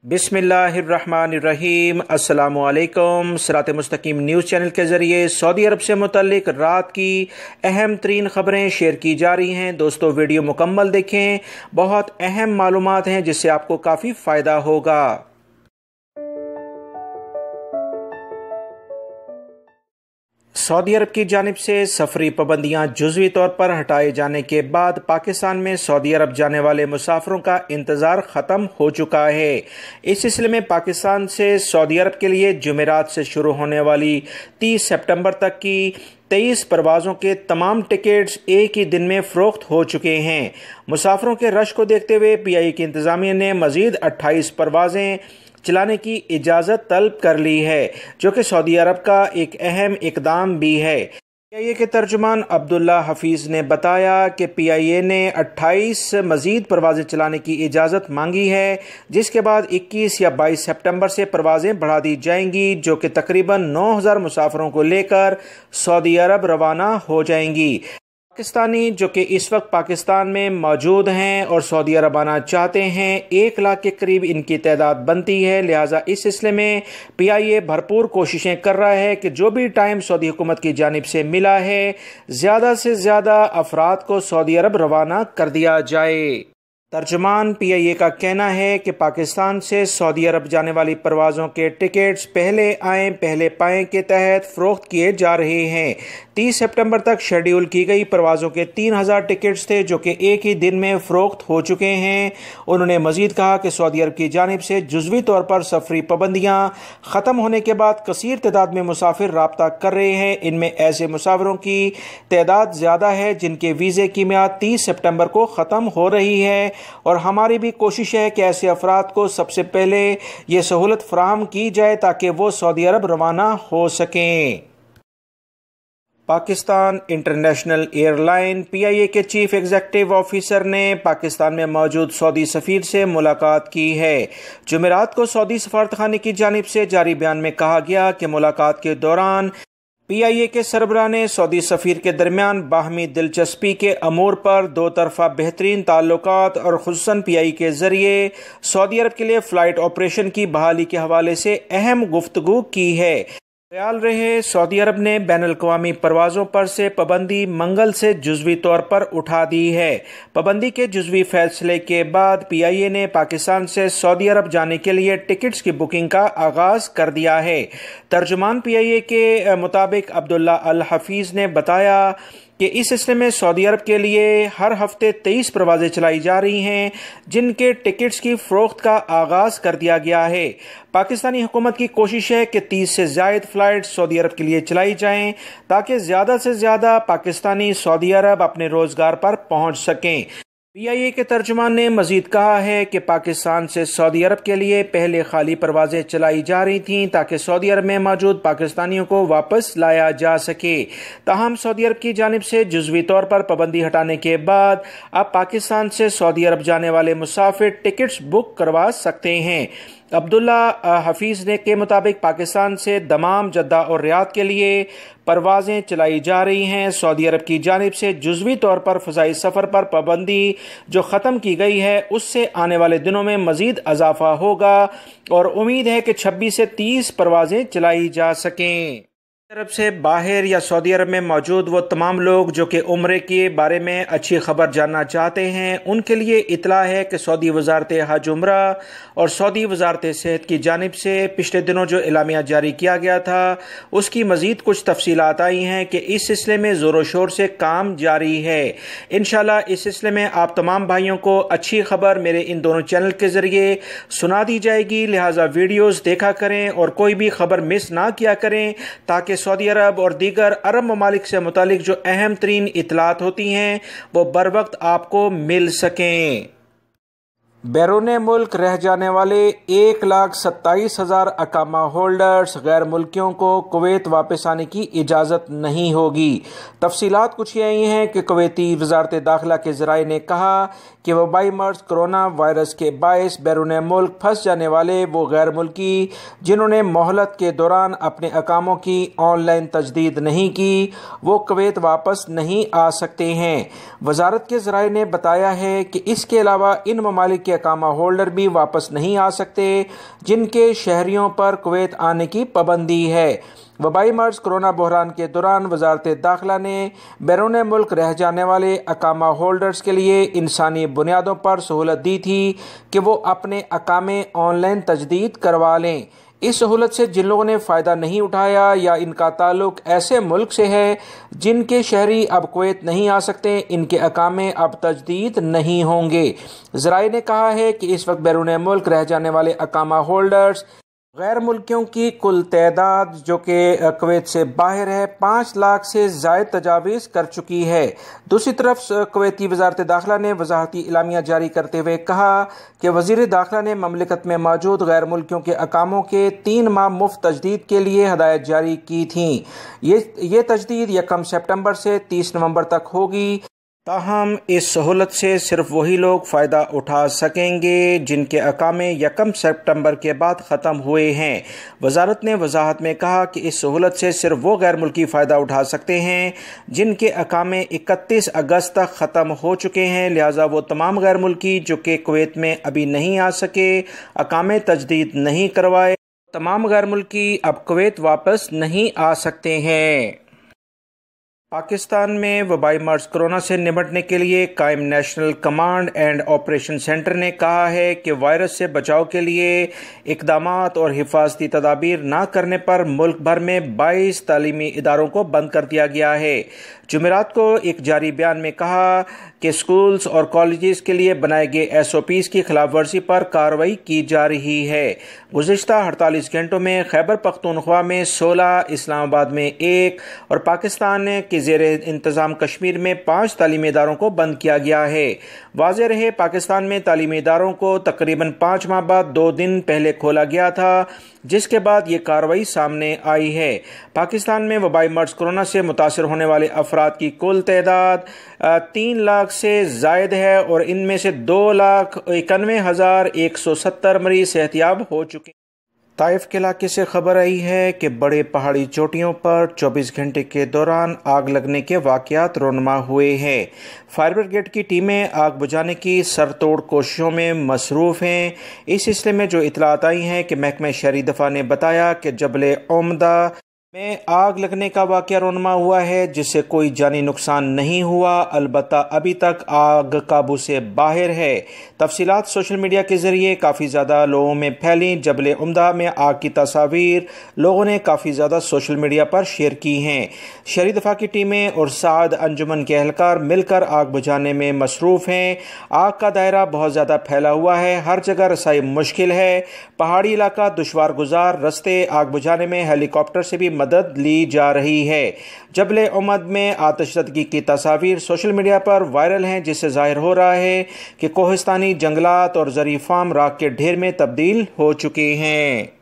बिस्मिल्लाहिर्रहमानिर्रहीम। अस्सलामुअलैकुम। सिरात मुस्तकीम न्यूज़ चैनल के ज़रिए सऊदी अरब से मुतल्लिक रात की अहम तरीन ख़बरें शेयर की जा रही हैं। दोस्तों, वीडियो मुकम्मल देखें, बहुत अहम मालूमात हैं जिससे आपको काफ़ी फ़ायदा होगा। सऊदी अरब की जानिब से सफरी पाबंदियाँ जुज़वी तौर पर हटाए जाने के बाद पाकिस्तान में सऊदी अरब जाने वाले मुसाफिरों का इंतज़ार ख़त्म हो चुका है। इस सिलसिले में पाकिस्तान से सऊदी अरब के लिए जुमेरात से शुरू होने वाली 30 सितंबर तक की 23 परवाज़ों के तमाम टिकट्स एक ही दिन में फ़रोख्त हो चुके हैं। मुसाफिरों के रश को देखते हुए PIA की इंतज़ामिया ने मज़ीद 28 परवाज़ें चलाने की इजाज़त तलब कर ली है, जो कि सऊदी अरब का एक अहम इक़दाम भी है। PIA के तर्जुमान अब्दुल्ला हफीज़ ने बताया कि PIA ने 28 मज़ीद परवाज़ें चलाने की इजाज़त मांगी है, जिसके बाद 21 या 22 सितंबर से परवाज़ें बढ़ा दी जाएंगी, जो कि तकरीबन 9000 मुसाफिरों को लेकर सऊदी अरब रवाना हो जाएंगी। पाकिस्तानी जो कि इस वक्त पाकिस्तान में मौजूद हैं और सऊदी अरब आना चाहते हैं, 1 लाख के करीब इनकी तादाद बनती है। लिहाजा इस सिलसिले में PIA भरपूर कोशिशें कर रहा है कि जो भी टाइम सऊदी हुकूमत की जानिब से मिला है, ज़्यादा से ज़्यादा अफराद को सऊदी अरब रवाना कर दिया जाए। तर्जुमान PIA का कहना है कि पाकिस्तान से सऊदी अरब जाने वाली परवाज़ों के टिकट्स पहले आएँ पहले पाएँ के तहत फ़रोख्त किए जा रहे हैं। 30 सितंबर तक शेड्यूल की गई परवाज़ों के 3000 टिकट्स थे, जो कि एक ही दिन में फ़रोख्त हो चुके हैं। उन्होंने मज़ीद कहा कि सऊदी अरब की जानिब से जुज़वी तौर पर सफरी पाबंदियाँ ख़त्म होने के बाद कसीर तादाद में मुसाफिर राब्ता कर रहे हैं। इनमें ऐसे मुसाफिरों की तादाद ज़्यादा है जिनके वीज़े की मियाद 30 सितंबर को ख़त्म हो रही है, और हमारी भी कोशिश है कि ऐसे अफराद को सबसे पहले ये सहूलत फराहम की जाए ताकि वो सऊदी अरब रवाना हो सकें। पाकिस्तान इंटरनेशनल एयरलाइन PIA के चीफ एग्जीक्यूटिव ऑफिसर ने पाकिस्तान में मौजूद सऊदी सफ़ीर से मुलाकात की है। जुमेरात को सऊदी सफारतखाने की जानिब से जारी बयान में कहा गया कि मुलाकात के दौरान PIA के सरबराह ने सऊदी सफ़ीर के दरमियान बाहमी दिलचस्पी के अमूर पर दो तरफ़ा बेहतरीन ताल्लुकात और खुसूसन PIA के ज़रिए सऊदी अरब के लिए फ़्लाइट ऑपरेशन की बहाली के हवाले से अहम गुफ्तगू की है। ख्याल रहे, सऊदी अरब ने बैनुल-अक़वामी परवाज़ों पर से पाबंदी मंगल से जुज़वी तौर पर उठा दी है। पाबंदी के जुज़वी फैसले के बाद PIA ने पाकिस्तान से सऊदी अरब जाने के लिए टिकट्स की बुकिंग का आगाज़ कर दिया है। तर्जुमान PIA के मुताबिक अब्दुल्ला अल हफीज़ ने बताया कि इस सिलसिले में सऊदी अरब के लिए हर हफ्ते 23 परवाज़ें चलाई जा रही हैं, जिनके टिकट्स की फ़रोख्त का आगाज़ कर दिया गया है। पाकिस्तानी हुकूमत की कोशिश है कि 30 से ज़ायद फ़्लाइट सऊदी अरब के लिए चलाई जाएं, ताकि ज़्यादा से ज़्यादा पाकिस्तानी सऊदी अरब अपने रोज़गार पर पहुँच सकें। PIA के तर्जुमान ने मज़ीद कहा है कि पाकिस्तान से सऊदी अरब के लिए पहले खाली परवाज़ें चलाई जा रही थीं ताकि सऊदी अरब में मौजूद पाकिस्तानियों को वापस लाया जा सके। ताहम सऊदी अरब की जानिब से जुज़वी तौर पर पाबंदी हटाने के बाद अब पाकिस्तान से सऊदी अरब जाने वाले मुसाफिर टिकट्स बुक करवा सकते हैं। अब्दुल्ला हफीज़ ने के मुताबिक पाकिस्तान से दमाम, जद्दा और रियाद के लिए परवाज़ें चलाई जा रही हैं। सऊदी अरब की जानिब से जुज़वी तौर पर फ़ज़ाई सफ़र पर पाबंदी जो ख़त्म की गई है, उससे आने वाले दिनों में मज़ीद इजाफ़ा होगा और उम्मीद है कि 26 से 30 परवाज़ें चलाई जा सकें। अरब से बाहर या सऊदी अरब में मौजूद वो तमाम लोग जो कि उम्रे के बारे में अच्छी खबर जानना चाहते हैं, उनके लिए इतला है कि सऊदी वज़ारत हज उम्रा और सऊदी वज़ारत सेहत की जानिब से पिछले दिनों जो एलामिया जारी किया गया था, उसकी मज़ीद कुछ तफसीलात आई हैं कि इस सिलसिले में ज़ोर शोर से काम जारी है। इंशाअल्लाह इस सिलसिले में आप तमाम भाइयों को अच्छी खबर मेरे इन दोनों चैनल के ज़रिए सुना दी जाएगी। लिहाजा वीडियोज़ देखा करें और कोई भी खबर मिस ना किया करें, ताकि सऊदी अरब और दीगर अरब ममालिक से मुतालिक जो अहम तरीन इतलात होती हैं वो बर वक्त आपको मिल सकें। बैरूने मुल्क रह जाने वाले 1,27,000 अकामा होल्डर्स गैर मुल्कियों को कुवैत वापस आने की इजाज़त नहीं होगी। तफसीलात कुछ यही हैं कि कुवैती वज़ारत दाखिला के ज़राए ने कहा कि वबाई मर्ज़ कोरोना वायरस के बायस बैरून मुल्क फंस जाने वाले वो गैर मुल्की जिन्होंने मोहलत के दौरान अपने अकामों की ऑनलाइन तजदीद नहीं की, वो कुवैत वापस नहीं आ सकते हैं। वज़ारत के ज़राए ने बताया है कि इसके अलावा इन ममालिक के کے اقامہ ہولڈر بھی واپس نہیں آ سکتے جن کے شہریوں پر کویت آنے کی پابندی ہے۔ وبائی مرض کرونا بحران کے دوران وزارت داخلہ نے بیرون ملک رہ جانے والے اقامہ ہولڈرز کے لیے انسانی بنیادوں پر سہولت دی تھی کہ وہ اپنے اقامے آن لائن تجدید کروا لیں۔ اس سہولت سے جن لوگوں نے فائدہ نہیں اٹھایا یا ان کا تعلق ایسے ملک سے ہے جن کے شہری اب کویت نہیں آ سکتے، ان کے اقامے اب تجدید نہیں ہوں گے۔ ذرائع نے کہا ہے کہ اس وقت بیرون ملک رہ جانے والے اقامہ ہولڈرز غیر ملکیوں کی کل تعداد جو کہ کویت سے باہر ہے 5 لاکھ سے زائد تجاوز کر چکی ہے۔ دوسری طرف کویتی وزارت داخلہ نے وضاحتی اعلامیہ جاری کرتے ہوئے کہا کہ وزیر داخلہ نے مملکت میں موجود غیر ملکیوں کے اقاموں کے 3 ماہ مفت تجدید کے لیے ہدایت جاری کی تھیں۔ یہ تجدید 1 سپٹمبر سے 30 نومبر تک ہوگی۔ تاہم اس سہولت سے صرف وہی لوگ فائدہ اٹھا سکیں گے جن کے اقامے 1 سپٹمبر کے بعد ختم ہوئے ہیں۔ وزارت نے وضاحت میں کہا کہ اس سہولت سے صرف وہ غیر ملکی فائدہ اٹھا سکتے ہیں جن کے اقامے 31 اگست تک ختم ہو چکے ہیں، لہٰذا وہ تمام غیر ملکی جو کہ کویت میں ابھی نہیں آ سکے، اقامے تجدید نہیں کروائے، تمام غیر ملکی اب کویت واپس نہیں آ سکتے ہیں۔ پاکستان میں وبائی مرض کرونا سے نمٹنے کے لیے قائم national command and operation centre نے کہا ہے کہ وائرس سے بچاؤ کے لیے اقدامات اور حفاظتی تدابیر نہ کرنے پر ملک بھر میں 22 تعلیمی اداروں کو بند کر دیا گیا ہے۔ جمعرات کو ایک جاری بیان میں کہا کہ اسکولز اور کالجز کے لیے بنائے گئے SOPs کی خلاف ورزی پر کارروائی کی جا رہی ہے۔ گزشتہ 48 گھنٹوں میں خیبر پختونخوا میں 16، اسلام آباد میں 1 اور پاکستان کے زیر انتظام کشمیر میں 5 تعلیمی اداروں کو بند کیا گیا ہے۔ واضح رہے پاکستان میں تعلیمی اداروں کو تقریباً 5 ماہ بعد 2 دن پہلے کھولا گیا تھا، جس کے بعد یہ کارروائی سامنے آئی ہے۔ پاکستان میں وبائی مرض کرونا سے متاثر ہونے والے افراد کی کل تعداد 3 لاکھ سے زائد ہے اور ان میں سے 2,91,170 مریض صحتیاب ہو چکے ہیں۔ طائف کے علاقے سے خبر آئی ہے کہ بڑے پہاڑی چوٹیوں پر 24 گھنٹے کے دوران آگ لگنے کے واقعات رونما ہوئے ہیں۔ فائر بریگیڈ کی ٹیمیں آگ بجھانے کی سر توڑ کوششوں میں مصروف ہیں۔ اس سلسلے میں جو اطلاعات آئی ہیں کہ محکمہ شہری دفاع نے بتایا کہ جبل عمدہ میں آگ لگنے کا واقعہ رونما ہوا ہے جس سے کوئی جانی نقصان نہیں ہوا، البتہ ابھی تک آگ قابو سے باہر ہے۔ تفصیلات سوشل میڈیا کے ذریعے کافی زیادہ لوگوں میں پھیلیں۔ جبل عمدہ میں آگ کی تصاویر لوگوں نے کافی زیادہ سوشل میڈیا پر شیئر کی ہیں۔ شہری دفاع کی ٹیمیں اور سعد انجمن کے اہلکار مل کر آگ بجھانے میں مصروف ہیں۔ آگ کا دائرہ بہت زیادہ پھیلا ہوا ہے، ہر جگہ رسائی مشکل ہے، پہاڑی علاقہ دشوار گزار رستے، آگ بجھانے میں ہیلی کاپٹر سے بھی مدد لی جا رہی ہے۔ جبل عمد میں آتش زدگی کی تصاویر سوشل میڈیا پر وائرل ہیں جس سے ظاہر ہو رہا ہے کہ کوہستانی جنگلات اور زرعی فارم راکھ کے ڈھیر میں تبدیل ہو چکے ہیں۔